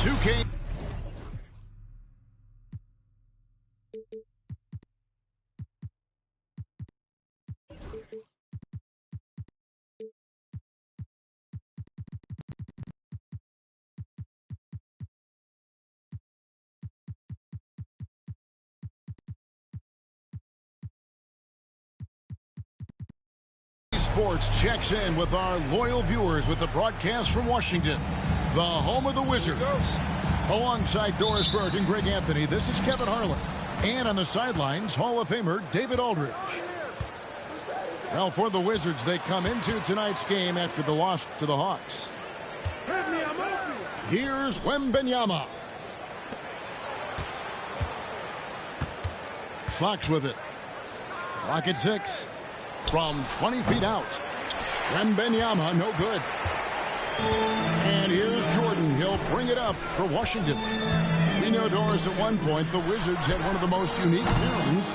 2K. Sports checks in with our loyal viewers with the broadcast from Washington, the home of the Wizards. Alongside Doris Burke and Greg Anthony, this is Kevin Harlan. And on the sidelines, Hall of Famer David Aldridge. Well, for the Wizards, they come into tonight's game after the loss to the Hawks. Here's Wembanyama. Fox with it. Clock at 6. From 20 feet out. Wembanyama, no good. And here's Jordan. He'll bring it up for Washington. We know, Doris, at one point, the Wizards had one of the most unique pairings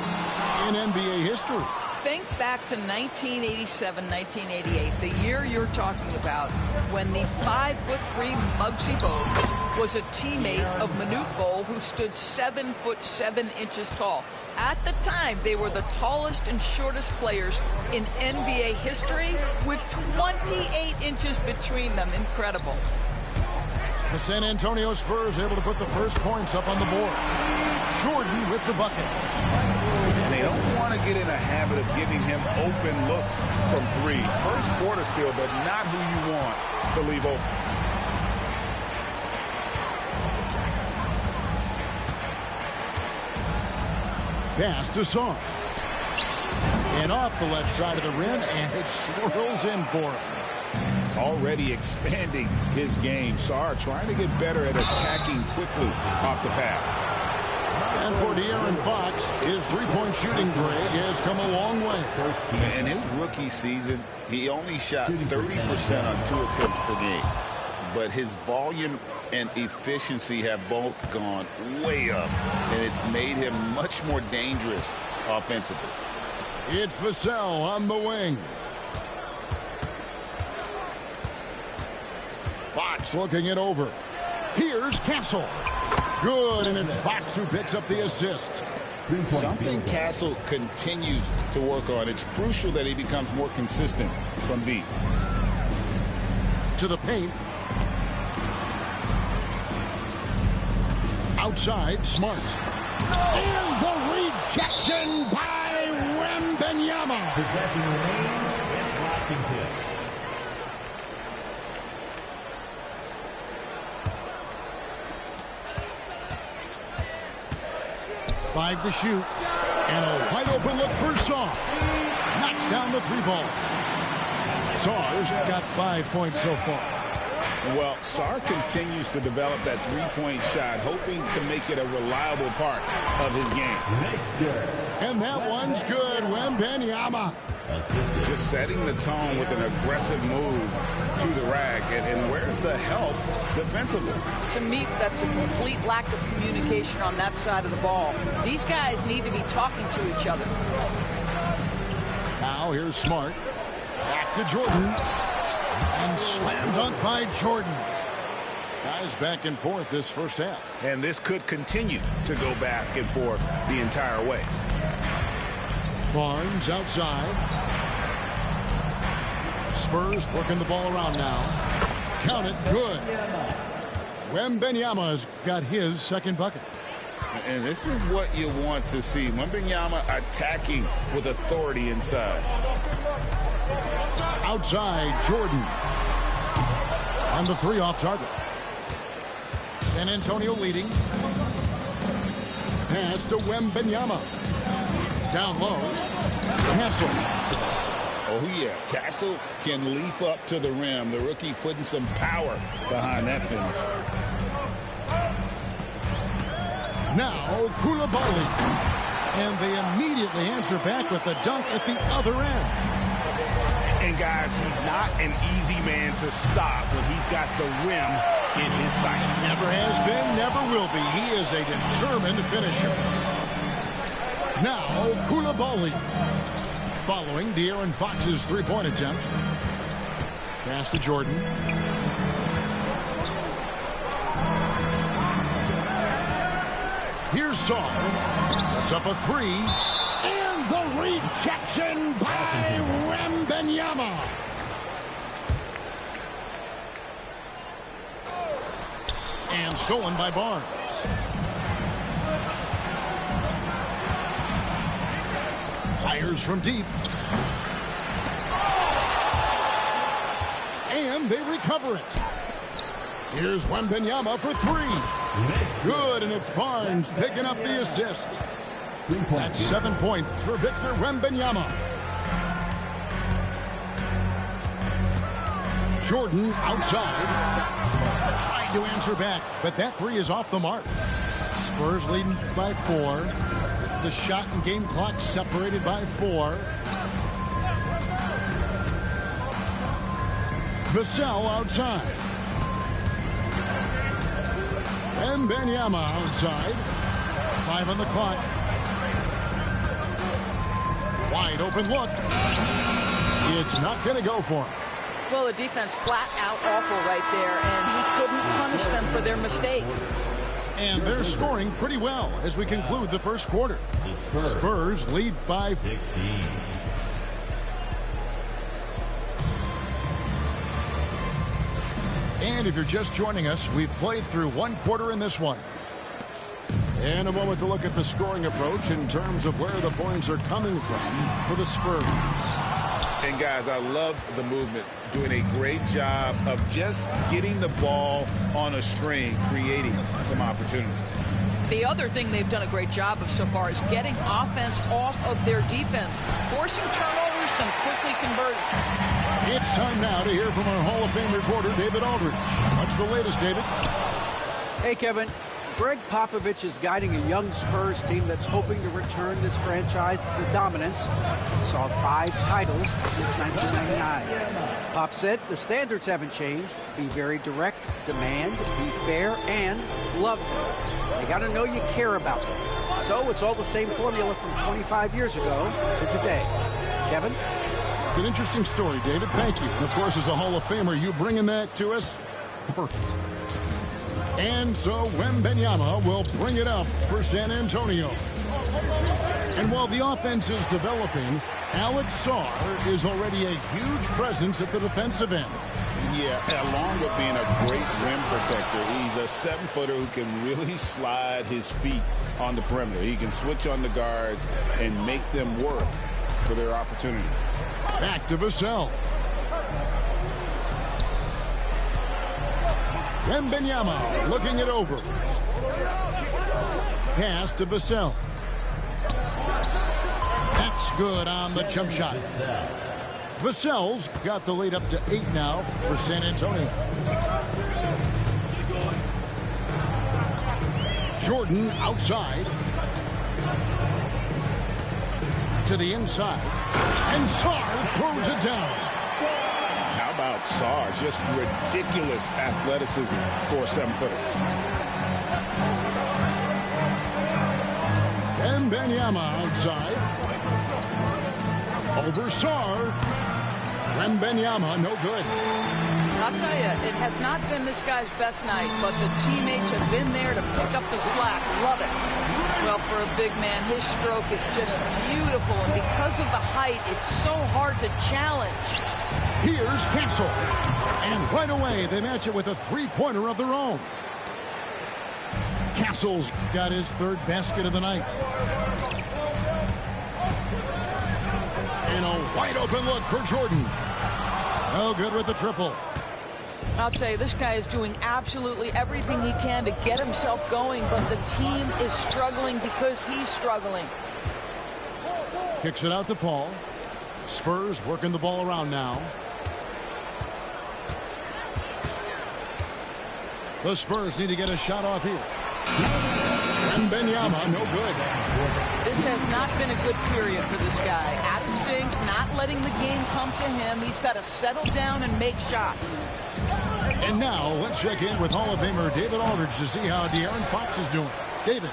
in NBA history. Think back to 1987, 1988, the year you're talking about, when the 5'3" Muggsy Bogues was a teammate of Manute Bol, who stood 7'7" tall. At the time, they were the tallest and shortest players in NBA history, with 28 inches between them. Incredible. The San Antonio Spurs able to put the first points up on the board. Jordan with the bucket. And they don't want to get in a habit of giving him open looks from three. First quarter still, but not who you want to leave open. Pass to Sarr. And off the left side of the rim, and it swirls in for him. Already expanding his game. Sarr trying to get better at attacking quickly off the pass. And for De'Aaron Fox, his three-point shooting, Greg, has come a long way. In his rookie season, he only shot 30% on 2 attempts per game. But his volume and efficiency have both gone way up, and it's made him much more dangerous offensively. It's Vassell on the wing. Fox looking it over. Here's Castle. Good, and it's Fox who picks up the assist. Something Castle continues to work on. It's crucial that he becomes more consistent from deep. To the paint. Outside, Smart. And the rejection by Wembanyama. Possession remains with Washington. Five to shoot. And a wide open look for Sarr. Knocks down the three ball. Sarr's got 5 points so far. Well, Sarr continues to develop that three-point shot, hoping to make it a reliable part of his game. And that one's good. Wembanyama. Just setting the tone with an aggressive move to the rack. And where's the help defensively? To me, that's a complete lack of communication on that side of the ball. These guys need to be talking to each other. Now here's Smart. Back to Jordan. And slam dunk by Jordan. Guys back and forth this first half. And this could continue to go back and forth the entire way. Barnes outside. Spurs working the ball around now. Count it, good. Wembanyama's got his second bucket. And this is what you want to see. Wembanyama attacking with authority inside. Outside, Jordan. On the 3 off target. San Antonio leading. Pass to Wembanyama. Down low. Castle. Oh, yeah. Castle can leap up to the rim. The rookie putting some power behind that finish. Now, Koulibaly. And they immediately answer back with the dunk at the other end. And, guys, he's not an easy man to stop when he's got the rim in his sights. Never has been, never will be. He is a determined finisher. Now, Koulibaly. Following De'Aaron Fox's three-point attempt. Pass to Jordan. Here's Saul. Puts up a 3. And the rejection by Wembanyama. And stolen by Barnes. Fires from deep. And they recover it. Here's Wembanyama for 3. Good, and it's Barnes picking up the assist. That's 7 points for Victor Wembanyama. Jordan outside. Tried to answer back, but that 3 is off the mark. Spurs leading by 4. The shot and game clock separated by 4. Vassell outside. Wembanyama outside. 5 on the clock. Wide open look. It's not going to go for him. Well, the defense flat out awful right there, and he couldn't punish them for their mistake. And they're scoring pretty well as we conclude the first quarter. Spurs lead by 16. And if you're just joining us, we've played through 1 quarter in this one. And a moment to look at the scoring approach in terms of where the points are coming from for the Spurs. And, guys, I love the movement. Doing a great job of just getting the ball on a string, creating some opportunities. The other thing they've done a great job of so far is getting offense off of their defense, forcing turnovers, then quickly converting. It's time now to hear from our Hall of Fame reporter, David Aldridge. What's the latest, David? Hey, Kevin. Greg Popovich is guiding a young Spurs team that's hoping to return this franchise to the dominance that saw 5 titles since 1999. Pop said the standards haven't changed. Be very direct, demand, be fair, and love them. They got to know you care about them. So it's all the same formula from 25 years ago to today. Kevin? It's an interesting story, David. Thank you. And, of course, as a Hall of Famer, you bringing that to us? Perfect. And so Wembanyama will bring it up for San Antonio. And while the offense is developing, Alex Sarr is already a huge presence at the defensive end. Yeah, along with being a great rim protector, he's a 7-footer who can really slide his feet on the perimeter. He can switch on the guards and make them work for their opportunities. Back to Vassell. Wembanyama looking it over. Pass to Vassell. That's good on the jump shot. Vassell's got the lead up to 8 now for San Antonio. Jordan outside. To the inside. And Sarr throws it down. How about Sarr? Just ridiculous athleticism for a 7-footer. Wembanyama outside. Over Sarr. Wembanyama, no good. I'll tell you, it has not been this guy's best night, but the teammates have been there to pick up the slack. Love it. Well, for a big man, his stroke is just beautiful, and because of the height, it's so hard to challenge. Here's Castle. And right away, they match it with a 3-pointer of their own. Castle's got his third basket of the night. And a wide open look for Jordan. No good with the triple. I'll tell you, this guy is doing absolutely everything he can to get himself going, but the team is struggling because he's struggling. Kicks it out to Paul. Spurs working the ball around now. The Spurs need to get a shot off here. And Benyama, no good. This has not been a good period for this guy. Out of sync, not letting the game come to him. He's got to settle down and make shots. And now let's check in with Hall of Famer David Aldridge to see how De'Aaron Fox is doing. David.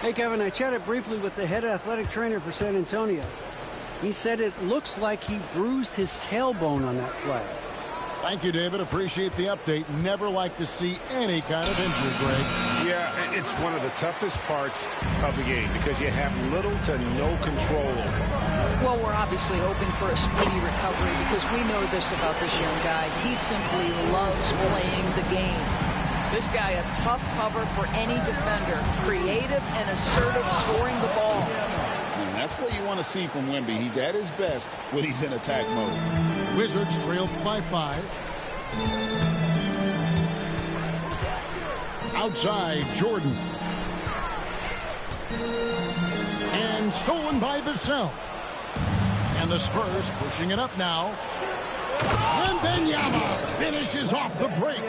Hey, Kevin, I chatted briefly with the head athletic trainer for San Antonio. He said it looks like he bruised his tailbone on that play. Thank you, David. Appreciate the update. Never like to see any kind of injury, Greg. Yeah, it's one of the toughest parts of the game because you have little to no control. Well, we're obviously hoping for a speedy recovery because we know this about this young guy. He simply loves playing the game. This guy, a tough cover for any defender. Creative and assertive scoring the ball. And that's what you want to see from Wemby. He's at his best when he's in attack mode. Wizards trailed by 5. Outside, Jordan. And stolen by Vassell. And the Spurs pushing it up now. And Benyama finishes off the break.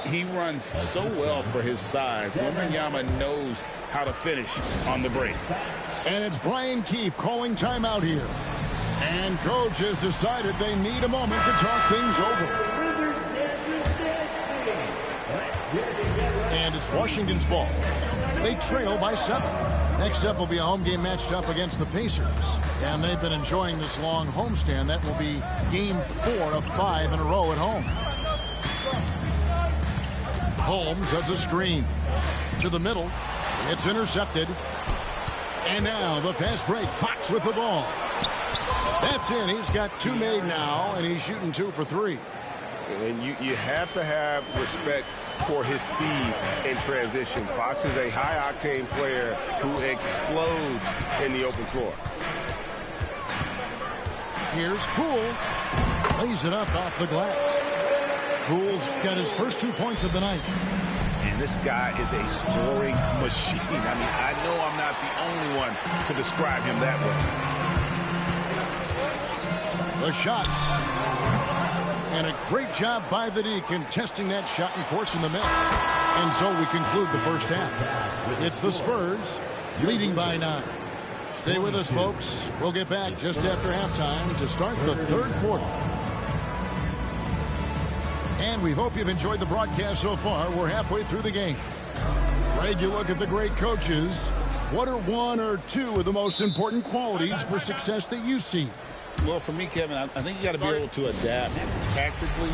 He runs so well for his size. Wembanyama knows how to finish on the break. And it's Brian Keefe calling timeout here. And coach has decided they need a moment to talk things over. And it's Washington's ball. They trail by 7. Next up will be a home game matched up against the Pacers. And they've been enjoying this long homestand. That will be game 4 of 5 in a row at home. Holmes has a screen. To the middle. It's intercepted. And now the fast break. Fox with the ball. That's in. He's got 2 made now, and he's shooting 2 for 3. And you have to have respect for his speed in transition. Fox is a high-octane player who explodes in the open floor. Here's Poole. Lays it up off the glass. Poole's got his first 2 points of the night. And this guy is a scoring machine. I mean, I know I'm not the only one to describe him that way. The shot. And a great job by the D contesting that shot and forcing the miss. And so we conclude the first half. It's the Spurs leading by 9. Stay with us, folks. We'll get back just after halftime to start the third quarter. And we hope you've enjoyed the broadcast so far. We're halfway through the game. Greg, you look at the great coaches. What are 1 or 2 of the most important qualities for success that you see? Well, for me, Kevin, I think you got to be able to adapt tactically.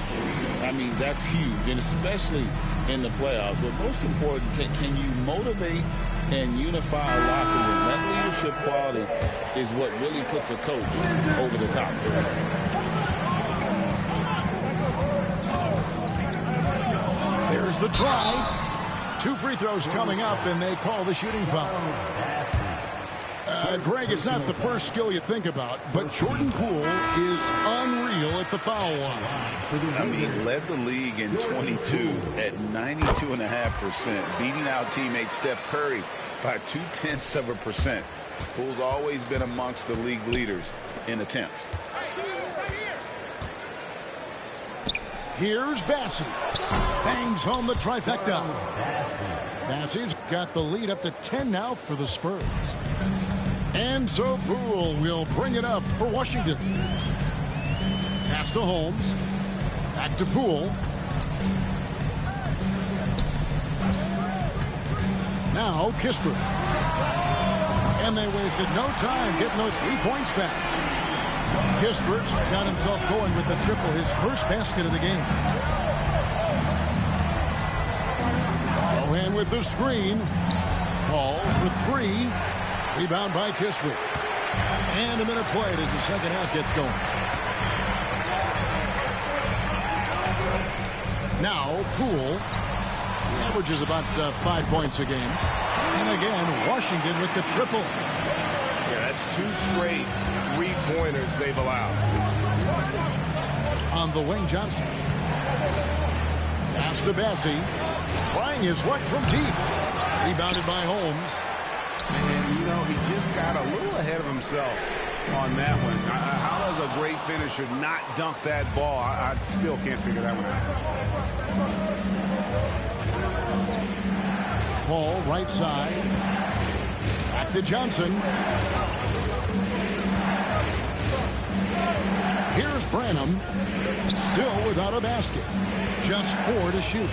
I mean, that's huge, and especially in the playoffs. But most important, can you motivate and unify a locker room? That leadership quality is what really puts a coach over the top. There's the drive. 2 free throws coming up, and they call the shooting foul. Greg, it's not the first skill you think about, but Jordan Poole is unreal at the foul line. I mean, led the league in 22 at 92.5%, beating out teammate Steph Curry by 0.2%. Poole's always been amongst the league leaders in attempts. Here's Bassey. Bangs home the trifecta. Bassey's got the lead up to 10 now for the Spurs. And so Poole will bring it up for Washington. Pass to Holmes. Back to Poole. Now Kispert. And they wasted no time getting those 3 points back. Kispert's got himself going with the triple, his first basket of the game. Sohan with the screen. Ball for 3. Rebound by Kispert. And a minute played as the second half gets going. Now Poole. He averages about 5 points a game. And again, Washington with the triple. Yeah, that's 2 straight 3-pointers they've allowed. On the wing, Johnson. Pass to Bessie. Trying his luck from deep. Rebounded by Holmes. And, you know, he just got a little ahead of himself on that one. How does a great finisher not dunk that ball? I still can't figure that one out. Paul, right side. Back to Johnson. Here's Branham. Still without a basket. Just 4 to shoot.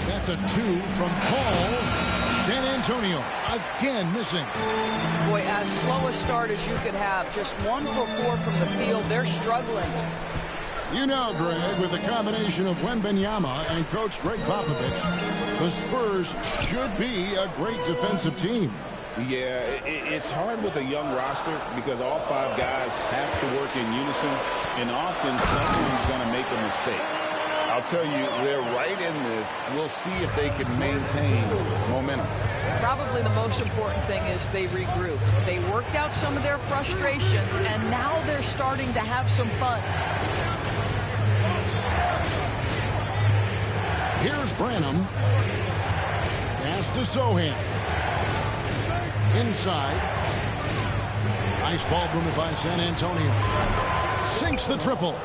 That's a 2 from Paul. San Antonio again missing. Boy, as slow a start as you could have. Just 1 for 4 from the field. They're struggling. You know, Greg, with the combination of Wembanyama and Coach Greg Popovich, the Spurs should be a great defensive team. Yeah, it's hard with a young roster because all 5 guys have to work in unison, and often someone's going to make a mistake. I'll tell you, they're right in this. We'll see if they can maintain momentum. Probably the most important thing is they regroup. They worked out some of their frustrations, and now they're starting to have some fun. Here's Branham. Pass to Sohan. Inside. Nice ball movement by San Antonio. Sinks the triple.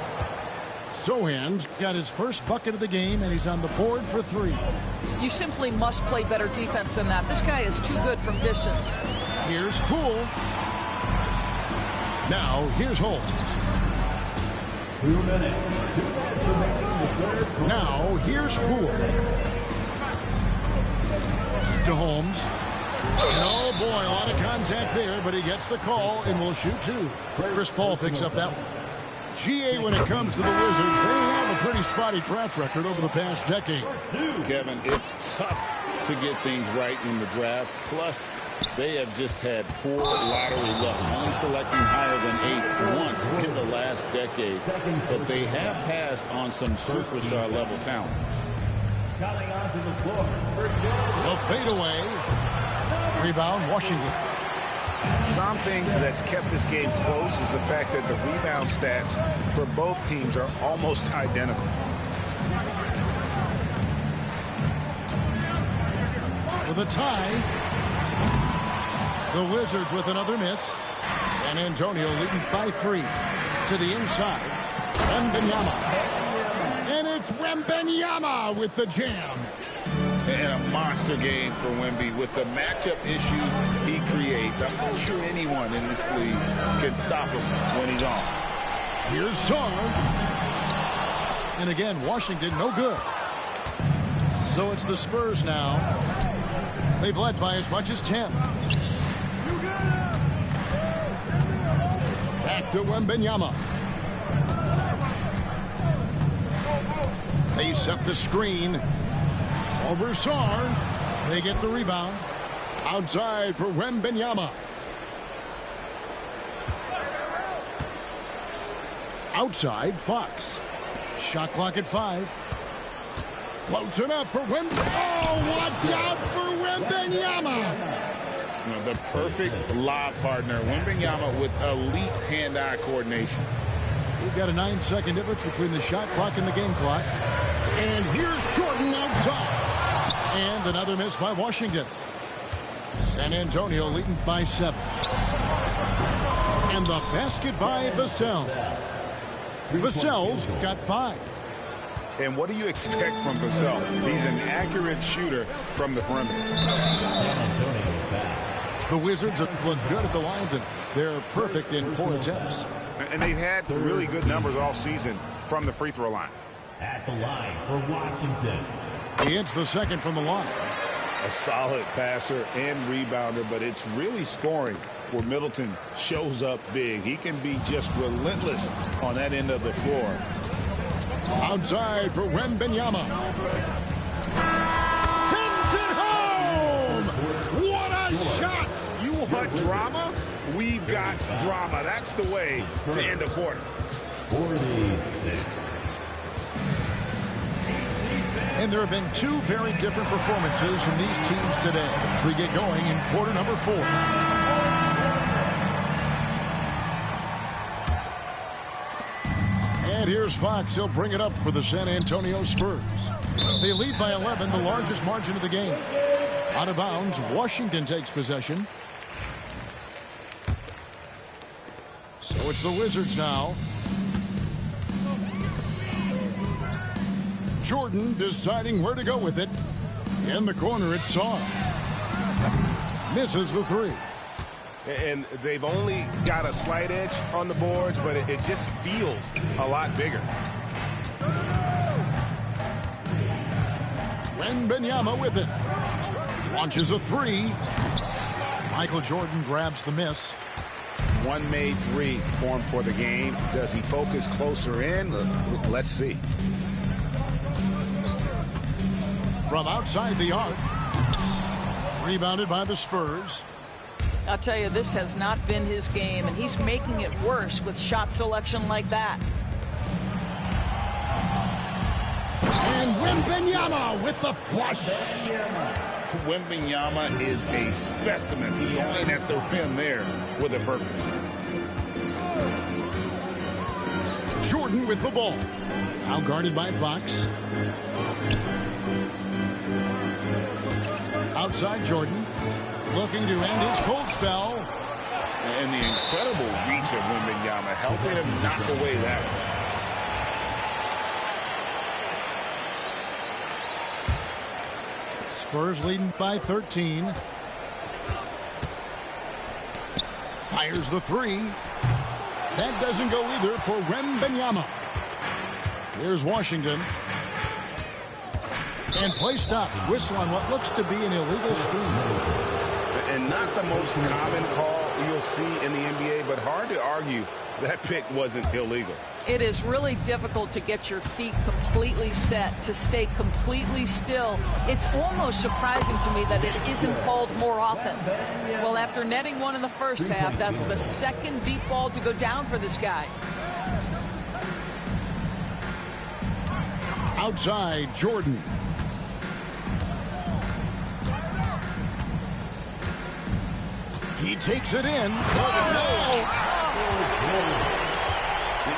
Sohan's got his first bucket of the game, and he's on the board for 3. You simply must play better defense than that. This guy is too good from distance. Here's Poole. Now, here's Holmes. 2 minutes. 2 minutes remaining in the third quarter. Now, here's Poole. To Holmes. And oh, boy, a lot of contact there, but he gets the call and will shoot 2. Chris Paul picks up that one. GA, when it comes to the Wizards, they have a pretty spotty track record over the past decade. Kevin, it's tough to get things right in the draft. Plus, they have just had poor lottery luck, only selecting higher than 8th once in the last decade. But they have passed on some superstar-level talent. Coming onto the floor. The fadeaway. Rebound, Washington. Something that's kept this game close is the fact that the rebound stats for both teams are almost identical. With a tie, the Wizards with another miss. San Antonio leading by 3 to the inside. Wembanyama. And it's Wembanyama with the jam. And a monster game for Wemby with the matchup issues he creates. I'm not sure anyone in this league can stop him when he's on. Here's Song. And again, Washington no good. So it's the Spurs now. They've led by as much as 10. Back to Wembanyama. They set the screen. Over Sarr. They get the rebound. Outside for Wembanyama. Outside, Fox. Shot clock at 5. Floats it up for Wembanyama. Oh, watch out for Wembanyama. You know, the perfect lob partner. Wembanyama with elite hand-eye coordination. We've got a 9-second difference between the shot clock and the game clock. And here's Jordan outside. And another miss by Washington. San Antonio leading by 7. And the basket by Vassell. Vassell's got 5. And what do you expect from Vassell? He's an accurate shooter from the perimeter. The Wizards have looked good at the line, and they're perfect in 4 attempts. And they've had really good numbers all season from the free throw line. At the line for Washington. He hits the second from the line. A solid passer and rebounder, but it's really scoring where Middleton shows up big. He can be just relentless on that end of the floor. Outside for Wembanyama. Sends it home! What a shot! You want drama? We've got drama. That's the way to end a quarter. 46. And there have been two very different performances from these teams today as we get going in quarter number 4. And here's Fox. He'll bring it up for the San Antonio Spurs. They lead by 11, the largest margin of the game. Out of bounds, Washington takes possession. So it's the Wizards now. Jordan deciding where to go with it. In the corner, it's Saar. Misses the 3. And they've only got a slight edge on the boards, but it just feels a lot bigger. Wembanyama with it. Launches a 3. Michael Jordan grabs the miss. One made 3 formed for the game. Does he focus closer in? Let's see. From outside the arc. Rebounded by the Spurs. I'll tell you, this has not been his game, and he's making it worse with shot selection like that. And Wembanyama with the flush. Wembanyama is a specimen, going at the rim there with a purpose. Jordan with the ball. Now guarded by Fox. Outside Jordan. Looking to end his cold spell. And the incredible reach of Wembanyama, helping him knock away that one. Spurs leading by 13. Fires the 3. That doesn't go either for Wembanyama. Here's Washington. And play stops. Whistle on what looks to be an illegal screen. And not the most common call you'll see in the NBA, but hard to argue that pick wasn't illegal. It is really difficult to get your feet completely set, to stay completely still. It's almost surprising to me that it isn't called more often. Well, after netting one in the first half, that's the second deep ball to go down for this guy. Outside, Jordan. He takes it in.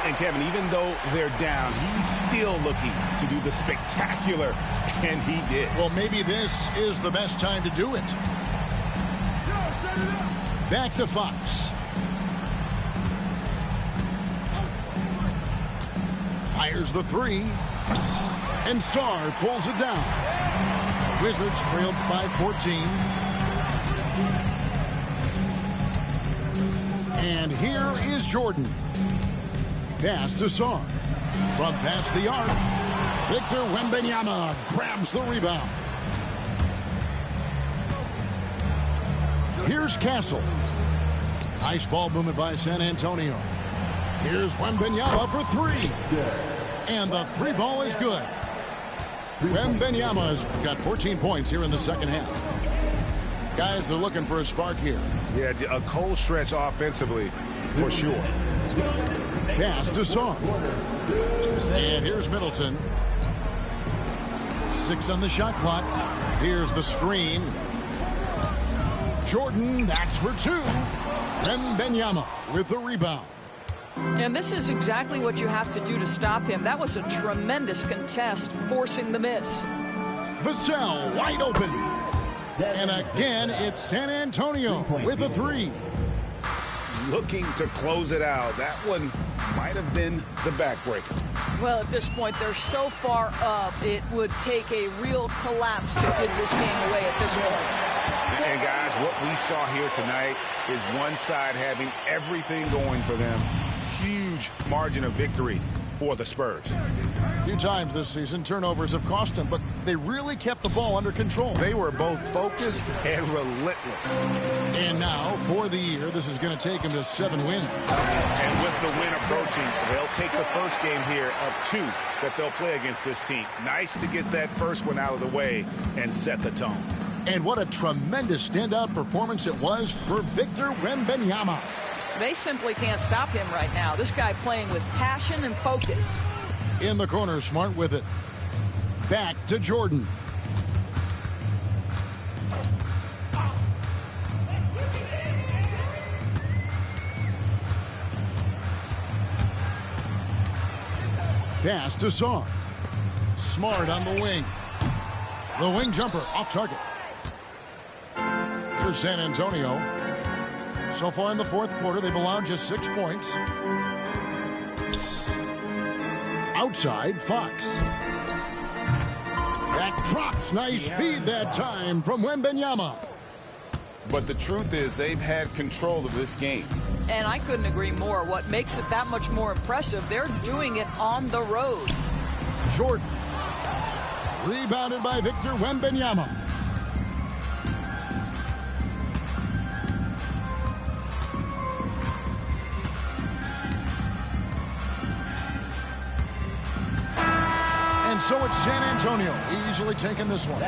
And Kevin, even though they're down, he's still looking to do the spectacular, and he did. Well, maybe this is the best time to do it. Back to Fox. Fires the 3. And Saar pulls it down. Wizards trailed by 14. And here is Jordan. Pass to Saar. From past the arc. Victor Wembanyama grabs the rebound. Here's Castle. Nice ball movement by San Antonio. Here's Wembanyama for 3. And the 3 ball is good. Wembanyama's got 14 points here in the second half. Guys are looking for a spark here. Yeah, a cold stretch offensively, for sure. Pass to Saar. And here's Middleton. 6 on the shot clock. Here's the screen. Jordan, that's for 2. Wembanyama with the rebound. And this is exactly what you have to do to stop him. That was a tremendous contest, forcing the miss. Vassell wide open. And again, it's San Antonio with a 3. Looking to close it out. That one might have been the backbreaker. Well, at this point, they're so far up, it would take a real collapse to give this game away at this point. And guys, what we saw here tonight is one side having everything going for them. Huge margin of victory for the Spurs. A few times this season, turnovers have cost them, but they really kept the ball under control. They were both focused and relentless. And now, for the year, this is going to take them to 7 wins. And with the win approaching, they'll take the first game here of 2 that they'll play against this team. Nice to get that first one out of the way and set the tone. And what a tremendous standout performance it was for Victor Wembanyama. They simply can't stop him right now. This guy playing with passion and focus. In the corner, Smart with it. Back to Jordan. Pass to Song. Smart on the wing. The wing jumper off target. Here's San Antonio. So far in the fourth quarter, they've allowed just 6 points. Outside, Fox. That drops. Nice feed that time from Wembanyama. But the truth is they've had control of this game. And I couldn't agree more. What makes it that much more impressive, they're doing it on the road. Jordan. Rebounded by Victor Wembanyama. And so it's San Antonio easily taking this one.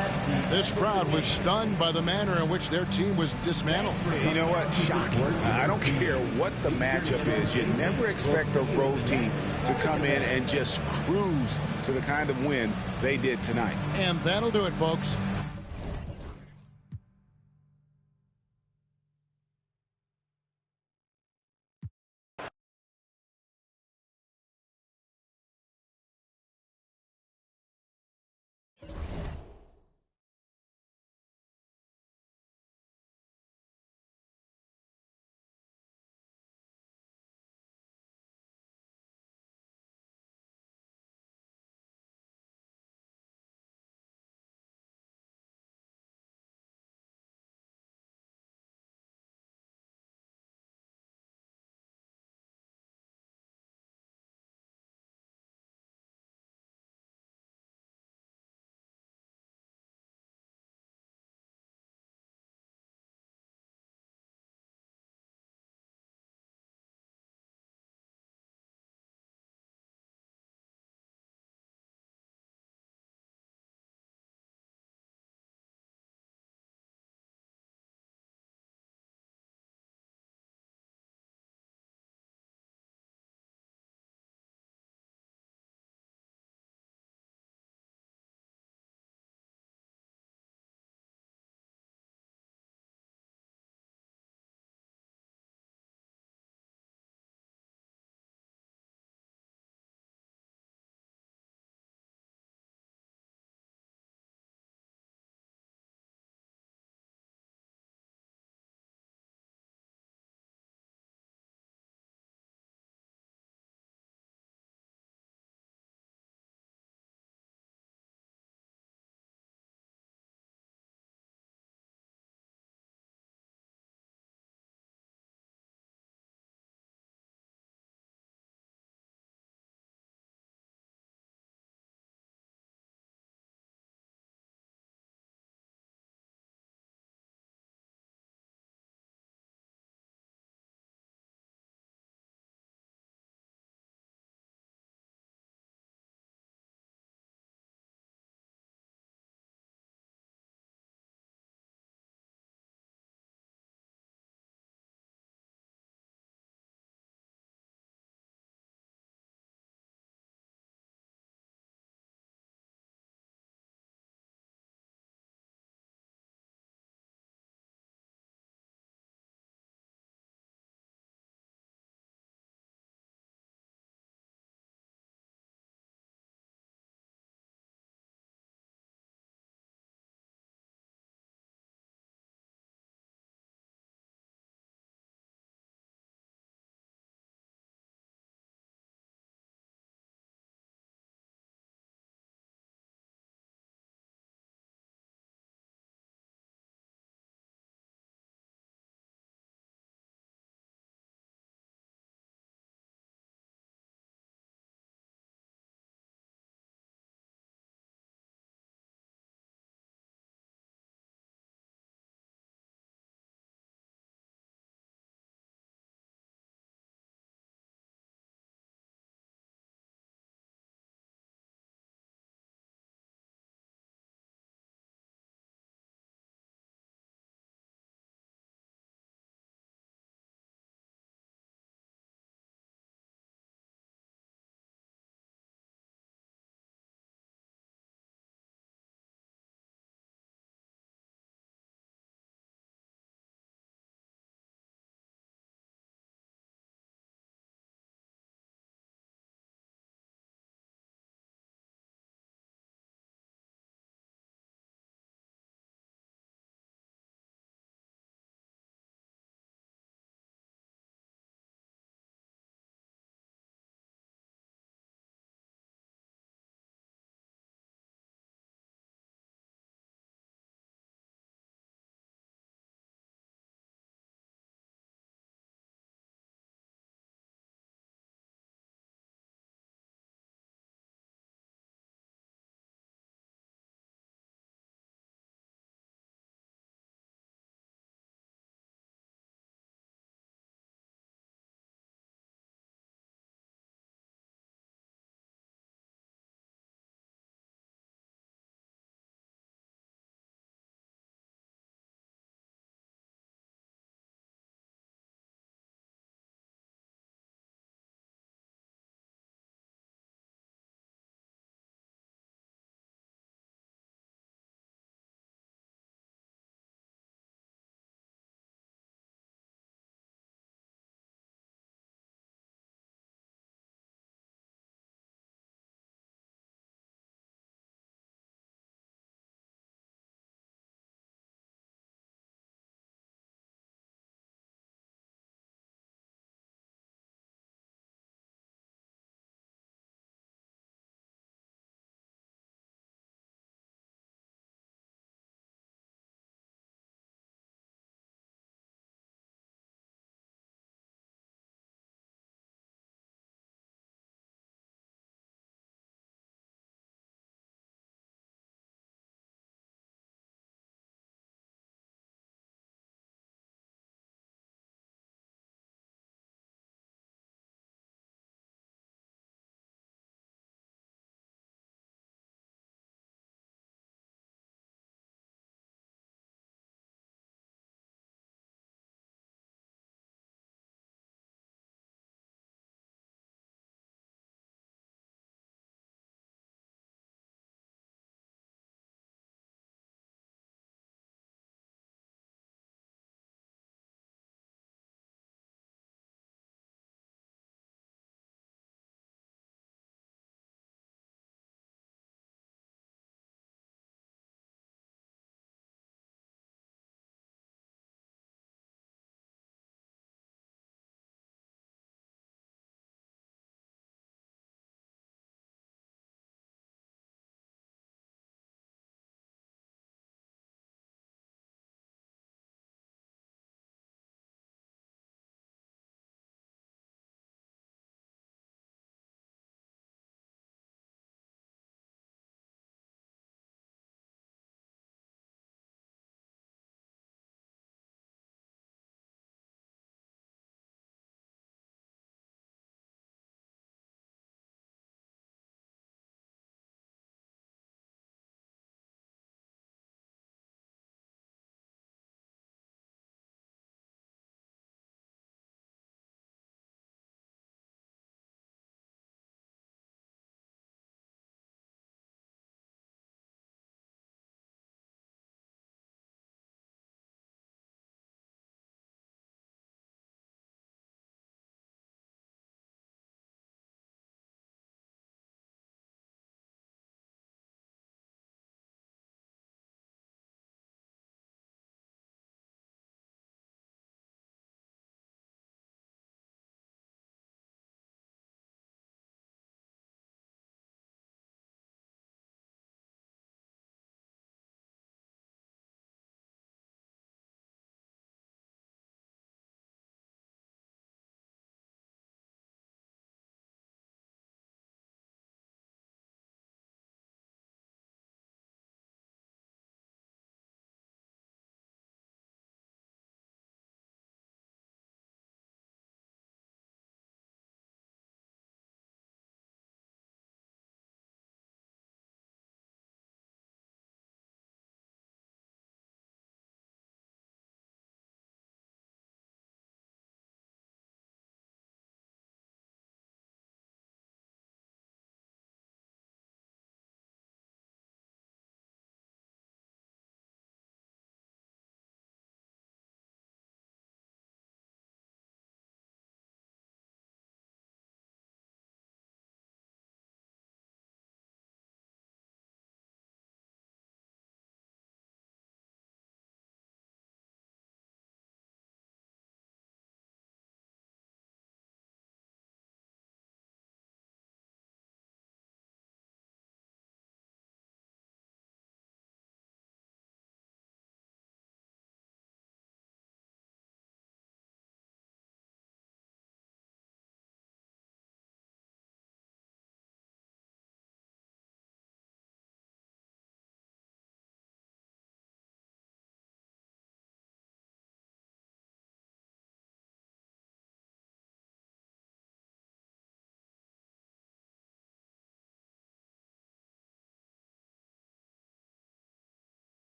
This crowd was stunned by the manner in which their team was dismantled. You know what? Shocking. I don't care what the matchup is. You never expect a road team to come in and just cruise to the kind of win they did tonight. And that'll do it, folks.